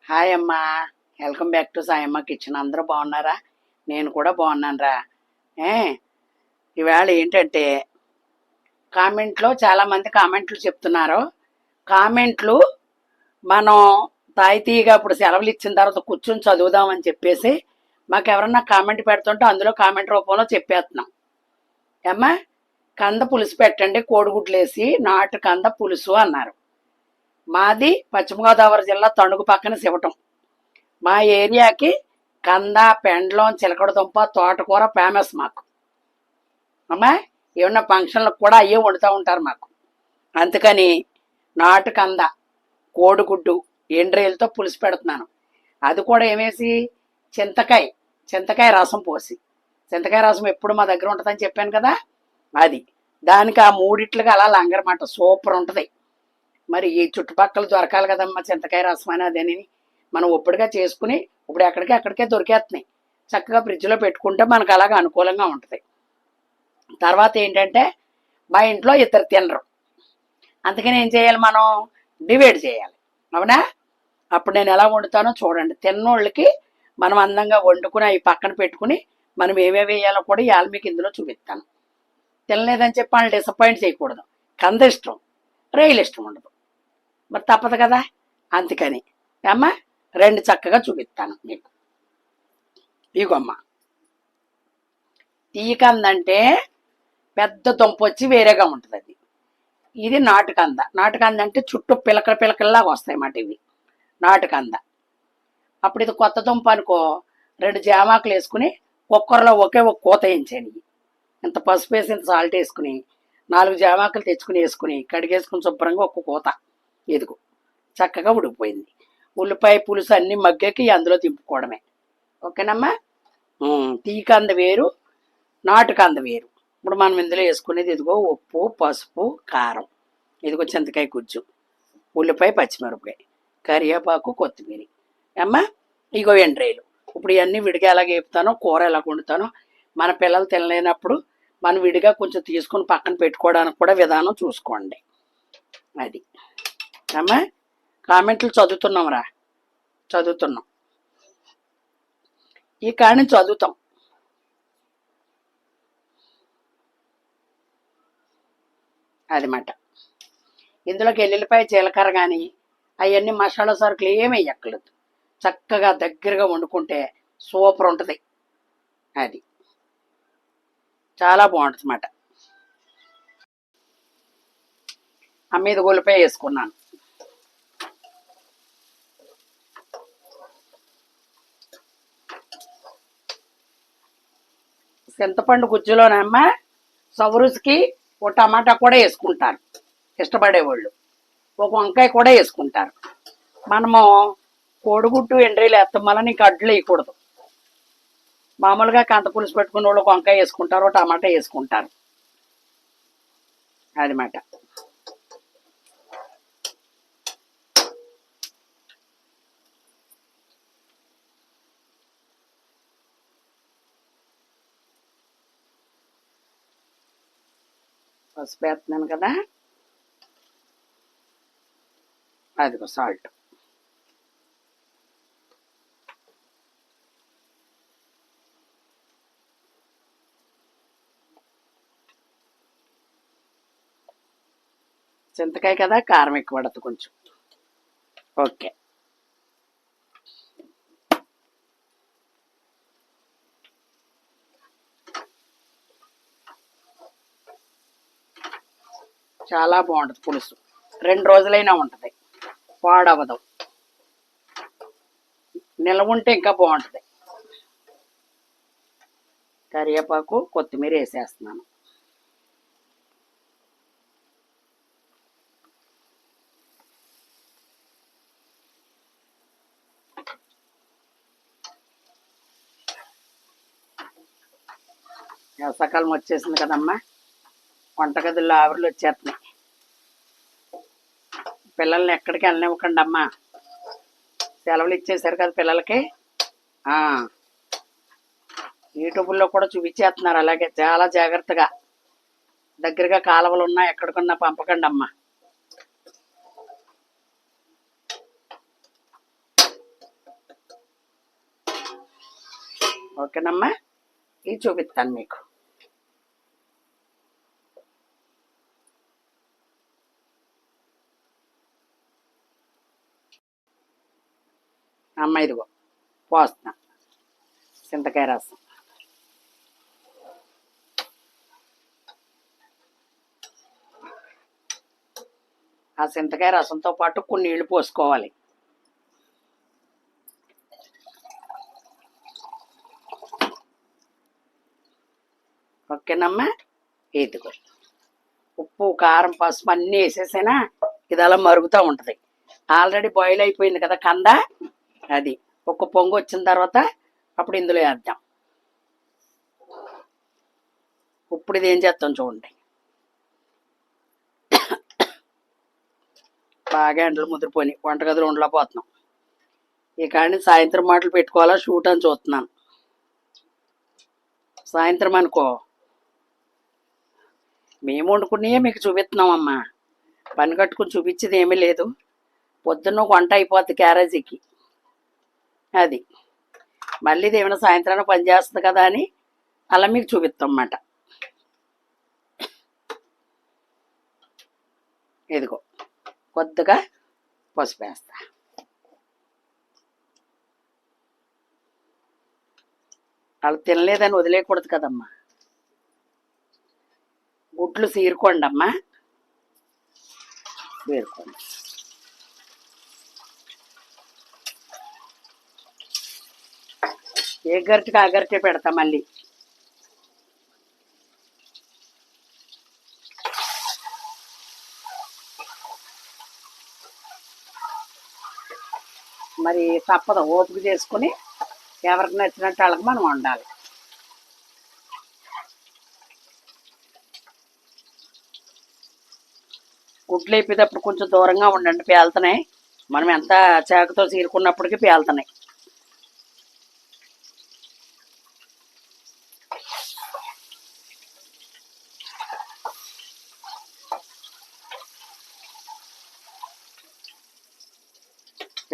Hi అమ్మా. Welcome back to Sayamma kitchen. అందరూ బాగున్నారా? నేను కూడా బాగున్నాను రా. ఏ ఇవాళ ఏంటంటే కామెంట్లో చాలామంది కామెంట్లు చెప్తున్నారు. కామెంట్లు మనం తాయితీగా ఇప్పుడు సెలవులు ఇచ్చిన తర్వాత కూర్చొని చదువుదామని చెప్పేసి మాకు ఎవరన్నా కామెంట్ పెడుతుంటే అందులో కామెంట్ రూపంలో చెప్పేస్తున్నాం. ఏమ్మా, కంద పులుసు పెట్టండి, కోడిగుడ్లు వేసి నాటు కంద పులుసు అన్నారు. మాది పశ్చిమ గోదావరి జిల్లా తణుకు పక్కన శివటం. మా ఏరియాకి కంద, పెండ్లం, చిలకడదుంప, తోటకూర ఫేమస్ మాకు. అమ్మా, ఏమన్నా ఫంక్షన్లకు కూడా అయ్యే వండుతూ ఉంటారు మాకు. అందుకని నాటు కంద, కోడిగుడ్డు, ఎండ్రేలతో పులుసు పెడుతున్నాను. అది కూడా ఏమేసి, చింతకాయ రసం పోసి. చింతకాయ రసం ఎప్పుడు మా దగ్గర ఉంటుందని చెప్పాను కదా, అది. దానికి ఆ మూడిట్లుగా అలా లంగరమాట సూపర్ ఉంటుంది. మరి ఈ చుట్టుపక్కల దొరకాలి కదమ్మా చింతకాయ రసం అని అదేని మనం ఒప్పుడుగా చేసుకుని ఇప్పుడు అక్కడికే దొరికేస్తున్నాయి. చక్కగా ఫ్రిడ్జ్లో పెట్టుకుంటే మనకు అలాగ అనుకూలంగా ఉంటుంది. తర్వాత ఏంటంటే మా ఇంట్లో ఇద్దరు తినరు, అందుకని ఏం చేయాలి, మనం డివైడ్ చేయాలి. అవునా? అప్పుడు నేను ఎలా వండుతానో చూడండి. తిన్నోళ్ళకి మనం అందంగా వండుకుని అవి పక్కన పెట్టుకుని మనం ఏమేమి వేయాలో కూడా ఇవాళ మీకు ఇందులో చూపిస్తాను. తినలేదని చెప్పి వాళ్ళు డిసప్పాయింట్ చేయకూడదు. కంద ఇష్టం, రైలు ఇష్టం ఉండదు, మరి తప్పదు కదా. అందుకని అమ్మ రెండు చక్కగా చూపిస్తాను మీకు. ఇగోమ్మ, తీయకందంటే పెద్ద దుంప వచ్చి వేరేగా ఉంటుంది. అది ఇది నాటుకంద. నాటుకంద అంటే చుట్టూ పిలకల్లాగా వస్తాయి అన్నమాట ఇవి నాటుకంద. అప్పుడు ఇది కొత్త దుంప అనుకో, రెండు జామాకులు వేసుకుని కుక్కర్లో ఒకే ఒక కూత వేయించండి. ఇంత పసుపు వేసి ఇంత సాల్ట్ వేసుకుని 4 జామాకులు తెచ్చుకుని వేసుకుని కడిగేసుకుని శుభ్రంగా ఒక్క కూత ఎదుగు చక్కగా ఉడికిపోయింది. ఉల్లిపాయ పులుసు అన్ని మగ్గకి అందులో దింపుకోవడమే. ఓకేనమ్మా? తీకంద వేరు, నాటుకంద వేరు. ఇప్పుడు మనం ఇందులో వేసుకునేది ఇదిగో ఉప్పు, పసుపు, కారం, ఇదిగో చింతకాయ గుజ్జు, ఉల్లిపాయ, పచ్చిమిరపకాయ, కరివేపాకు, కొత్తిమీర. అమ్మా, ఇగో ఎండ్రేలు. ఇప్పుడు ఇవన్నీ విడిగా ఎలాగ వేపుతానో, కూర ఎలా వండుతానో, మన పిల్లలు తినలేనప్పుడు మనం విడిగా కొంచెం తీసుకుని పక్కన పెట్టుకోవడానికి కూడా విధానం చూసుకోండి. అది అమ్మా. కామెంట్లు చదువుతున్నాం. ఈ కాడిని చదువుతాం. అది మాట. ఇందులోకి ఎల్లుల్లిపాయ, జీలకర్ర కానీ అవన్నీ మసాలా సరుకులు ఏమి వేయక్కర్లేదు. చక్కగా దగ్గరగా వండుకుంటే సూపర్ ఉంటుంది. అది చాలా బాగుంటుంది అన్నమాట. ఆ మీద ఉల్లిపాయ వేసుకున్నాను. చింతపండు గుజ్జులోనమ్మా సవరుసుకి ఒక టమాటా కూడా వేసుకుంటారు ఇష్టపడేవాళ్ళు, ఒక వంకాయ కూడా వేసుకుంటారు. మనము కోడిగుడ్డు, ఎండ్రీలు వేస్తాం, మళ్ళీ నీకు అడ్లు వేయకూడదు. మామూలుగా కంద పులుసు పెట్టుకునే వాళ్ళు వంకాయ వేసుకుంటారు, టమాటా వేసుకుంటారు. అది మాట. పసుపు వేస్తున్నాను కదా, అదిగో సాల్ట్. చింతకాయ కదా, కారం ఎక్కువ పడుతుంది కొంచెం. ఓకే. చాలా బాగుంటుంది పులుసు. 2 రోజులైనా ఉంటుంది, పాడవదు. నిల్వ ఉంటే ఇంకా బాగుంటుంది. కరివేపాకు, కొత్తిమీర వేసేస్తున్నాను. సకాలం వచ్చేసింది కదమ్మా, వంటగదుల్లో ఆవిర్లు వచ్చేస్తున్నాయి. పిల్లల్ని ఎక్కడికి వెళ్ళనివ్వకండి అమ్మా, సెలవులు ఇచ్చేసారు కదా పిల్లలకి. యూట్యూబ్లో కూడా చూపించేస్తున్నారు, అలాగే చాలా జాగ్రత్తగా దగ్గరగా కాలువలు ఉన్నా ఎక్కడికన్నా పంపకండి అమ్మా. ఓకేనమ్మా, ఇది చూపిస్తాను మీకు. అమ్మ ఇదిగో పోస్తున్నా చింతకాయ రసం. ఆ చింతకాయ రసంతో పాటు కొన్ని నీళ్లు పోసుకోవాలి. ఓకేనమ్మా, ఇదిగో ఉప్పు కారం పసుపు అన్నీ వేసేసినా ఇది అలా మరుగుతూ ఉంటుంది. ఆల్రెడీ బాయిల్ అయిపోయింది కదా కంద, అది ఒక పొంగు వచ్చిన తర్వాత అప్పుడు ఇందులో వేద్దాం. ఇప్పుడు ఇది ఏం చేస్తాం చూడండి. బాగా ఎండలు ముదిరిపోయి వంటగదిలో ఉండలేకపోతున్నాం. ఈ కానీ సాయంత్రం మాటలు పెట్టుకోవాలా షూట్ అని చూస్తున్నాను. సాయంత్రం అనుకో మేము వండుకునే మీకు చూపిస్తున్నామమ్మా. పని కట్టుకుని చూపించేది ఏమీ లేదు. పొద్దున్న వంట అయిపోద్ది క్యారేజీకి, అది మళ్ళీ ఇది ఏమైనా సాయంత్రాన్ని పని చేస్తుంది కదా అని అలా మీకు చూపిస్తాం అన్నమాట. ఇదిగో కొద్దిగా పసుపు వేస్తా. వాళ్ళు తినలేదని వదిలేయకూడదు కదమ్మా. గుడ్లు సీరుకోండి అమ్మా, సీరుకోండి. ఏ గరిటెకి ఆ గరిటె పెడతా మళ్ళీ. మరి తప్పదు, ఓపిక చేసుకుని ఎవరికి నచ్చినట్టు వాళ్ళకి మనం వండాలి. గుడ్లు అయిపోయేటప్పుడు కొంచెం దూరంగా ఉండండి, పేలుతున్నాయి. మనం ఎంత చాకుతో చీరుకున్నప్పటికీ పేలుతున్నాయి.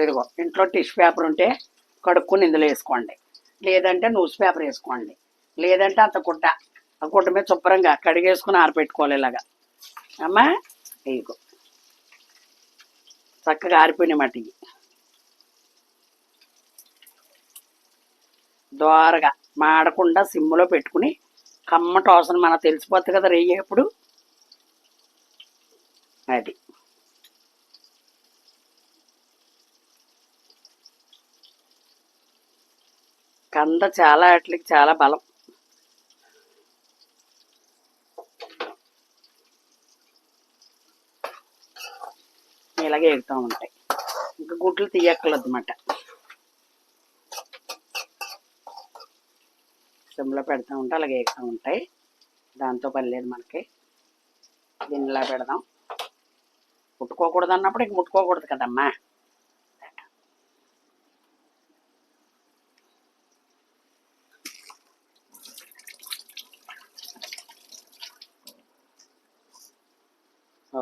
ఇదిగో ఇంట్లో టిష్యూ పేపర్ ఉంటే కడుక్కుని ఇందులో వేసుకోండి, లేదంటే న్యూస్ పేపర్ వేసుకోండి, లేదంటే అంత గుడ్డ, ఆ గుడ్డ మీద శుభ్రంగా కడిగేసుకుని ఆరిపెట్టుకోవాలి ఇలాగా. అమ్మా ఇదిగో చక్కగా ఆరిపోయిన మట్టి దోరగా మాడకుండా సిమ్లో పెట్టుకుని కమ్మట అవసరం మనకు తెలిసిపోతుంది కదా రేయేప్పుడు. అది కంద చాలా వాటికి చాలా బలం. ఇలాగే ఎగుతూ ఉంటాయి, ఇంకా గుడ్లు తీయక్కర్లేదు అన్నమాట. సిమ్లో పెడతా ఉంటే అలాగే ఎగుతూ ఉంటాయి, దాంతో పని లేదు మనకి. దీనిలా పెడదాం. ముట్టుకోకూడదు అన్నప్పుడు ఇంక ముట్టుకోకూడదు కదమ్మా.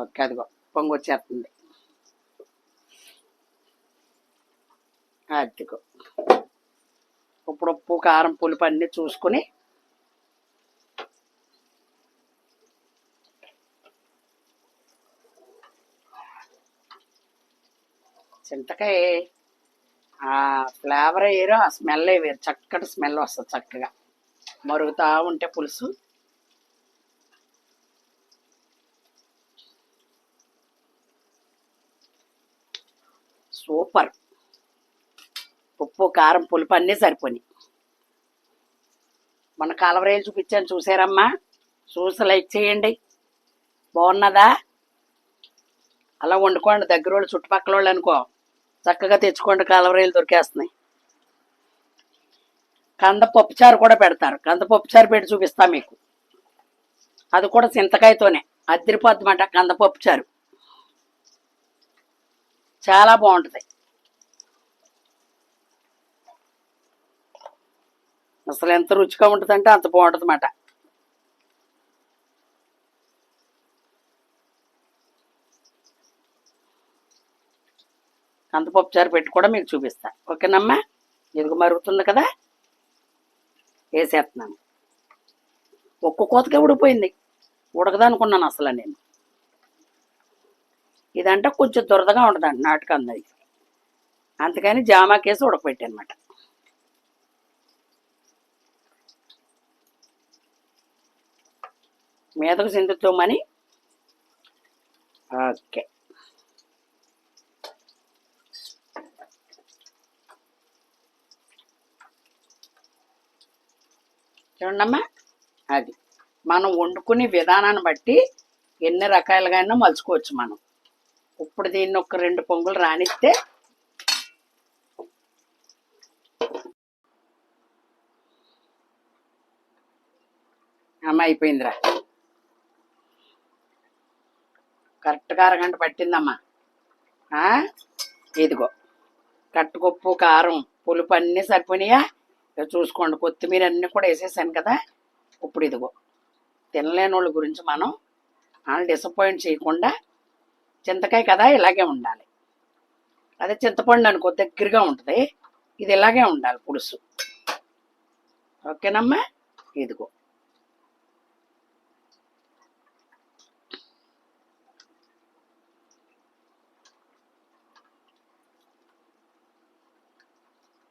ఓకే, అదిగో పొంగు వచ్చేస్తుంది. అదిగో ఇప్పుడు ఉప్పు కారం పులుపు అన్నీ చూసుకుని చింతకాయ ఆ ఫ్లేవర్ వేరు, ఆ స్మెల్ వేరు, చక్కటి స్మెల్ వస్తుంది. చక్కగా మరుగుతూ ఉంటే పులుసు సూపర్. ఉప్పు కారం పులుపు అన్నీ సరిపోయి. మన కలవరేలు చూపించాను చూసారమ్మా, చూసి లైక్ చేయండి. బాగున్నదా? అలా వండుకోండి. దగ్గర వాళ్ళు చుట్టుపక్కల వాళ్ళు అనుకో చక్కగా తెచ్చుకోండి, కలవరేలు దొరికేస్తున్నాయి. కంద పప్పుచారు కూడా పెడతారు, కంద పప్పుచారు పెట్టి చూపిస్తా మీకు. అది కూడా చింతకాయతోనే అద్దరిపోద్దన్నమాట. కంద పప్పుచారు చాలా బాగుంటుంది. అసలు ఎంత రుచిగా ఉంటుంది అంటే అంత బాగుంటుంది అన్నమాట. కందపప్పు చారు పెట్టి కూడా మీకు చూపిస్తా. ఓకేనమ్మా, ఇదిగో మరుగుతుంది కదా. వేసేస్తున్నాను. ఒక్క కోతకే ఉడిపోయింది. ఉడకదనుకున్నాను అసలు నేను. ఇదంటే కొంచెం దురదగా ఉంటుంది నాటుకంది, అందుకని జామాకేసి ఉడకపెట్టి అనమాట. మీదకు సిందుతామని. ఓకే, చూడమ్మా. అది మనం వండుకునే విధానాన్ని బట్టి ఎన్ని రకాలుగానో మలుచుకోవచ్చు మనం. ఇప్పుడు దీన్ని ఒక 2 పొంగులు రానిస్తే అమ్మ అయిపోయిందిరా. కరెక్ట్గా అరగంట పట్టిందమ్మా. ఇదిగో కట్టుకొప్పు, కారం, పులుపు అన్నీ సరిపోయినాయా చూసుకోండి. కొత్తిమీర అన్నీ కూడా వేసేసాను కదా. ఇప్పుడు ఇదిగో తినలేని వాళ్ళ గురించి మనం డిసప్పాయింట్ చేయకుండా, చింతకాయ కదా ఇలాగే ఉండాలి. అదే చింతపండు అనుకో దగ్గరగా ఉంటుంది, ఇది ఇలాగే ఉండాలి పులుసు. ఓకేనమ్మా. ఇదిగో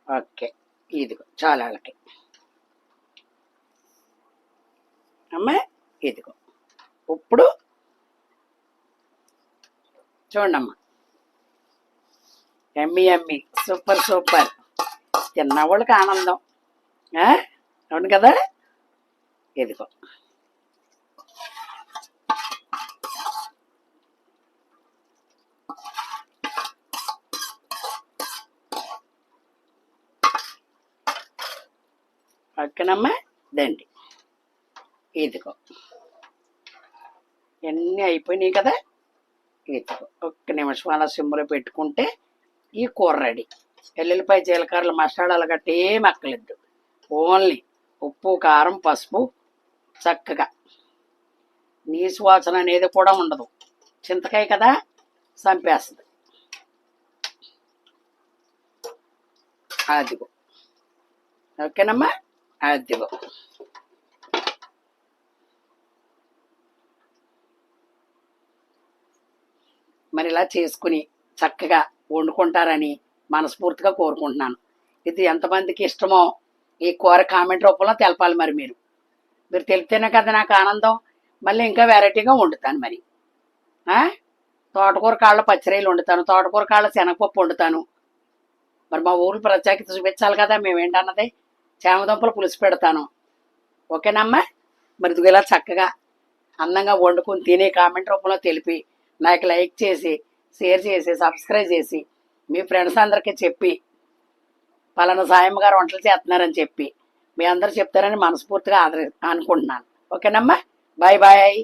ఓకే, ఇదిగో చాలా వాళ్ళకి అమ్మా. ఇదిగో ఇప్పుడు చూడమ్మా, ఎమ్మి ఎమ్మి, సూపర్ సూపర్. తిన్నవాళ్ళకి ఆనందం, అవును కదా. ఇదిగో ఓకేనమ్మా. దండి ఇదిగో ఇవన్నీ అయిపోయినాయి కదా. ఇదిగో ఒక్క నిమిషం అలా సిమ్లో పెట్టుకుంటే ఈ కూర రెడీ. ఎల్లుల్లిపాయ, జీలకర్రలు, మసాలాలు గట్ట ఏం అక్కలేదు. ఓన్లీ ఉప్పు, కారం, పసుపు, చక్కగా నీసు వాసన అనేది కూడా ఉండదు. చింతకాయ కదా చంపేస్తుంది. అదిగో ఓకేనమ్మా. అదిగో మరి ఇలా చేసుకుని చక్కగా వండుకుంటారని మనస్ఫూర్తిగా కోరుకుంటున్నాను. ఇది ఎంతమందికి ఇష్టమో ఈ కూర కామెంట్ రూపంలో తెలపాలి. మరి మీరు తెలిపితేనే కదా నాకు ఆనందం. మళ్ళీ ఇంకా వెరైటీగా వండుతాను. మరి తోటకూర కాళ్ళ పచ్చిరొయ్యలు వండుతాను, తోటకూర కాళ్ళ శనగపప్పు వండుతాను. మరి మా ఊరు ప్రత్యేకత చూపించాలి కదా మేమేంటన్నది. చామదుంపల పులుసు పెడతాను. ఓకేనమ్మా. మరి ఇది ఇలా చక్కగా అందంగా వండుకుని తినే కామెంట్ రూపంలో తెలిపి నాకు లైక్ చేసి, షేర్ చేసి, సబ్స్క్రైబ్ చేసి మీ ఫ్రెండ్స్ అందరికీ చెప్పి పలానా సాయమ్మ గారు వంటలు చేస్తున్నారని చెప్పి మీ అందరూ చెప్తారని మనస్ఫూర్తిగా అనుకుంటున్నాను. ఓకేనమ్మా. Bye bye.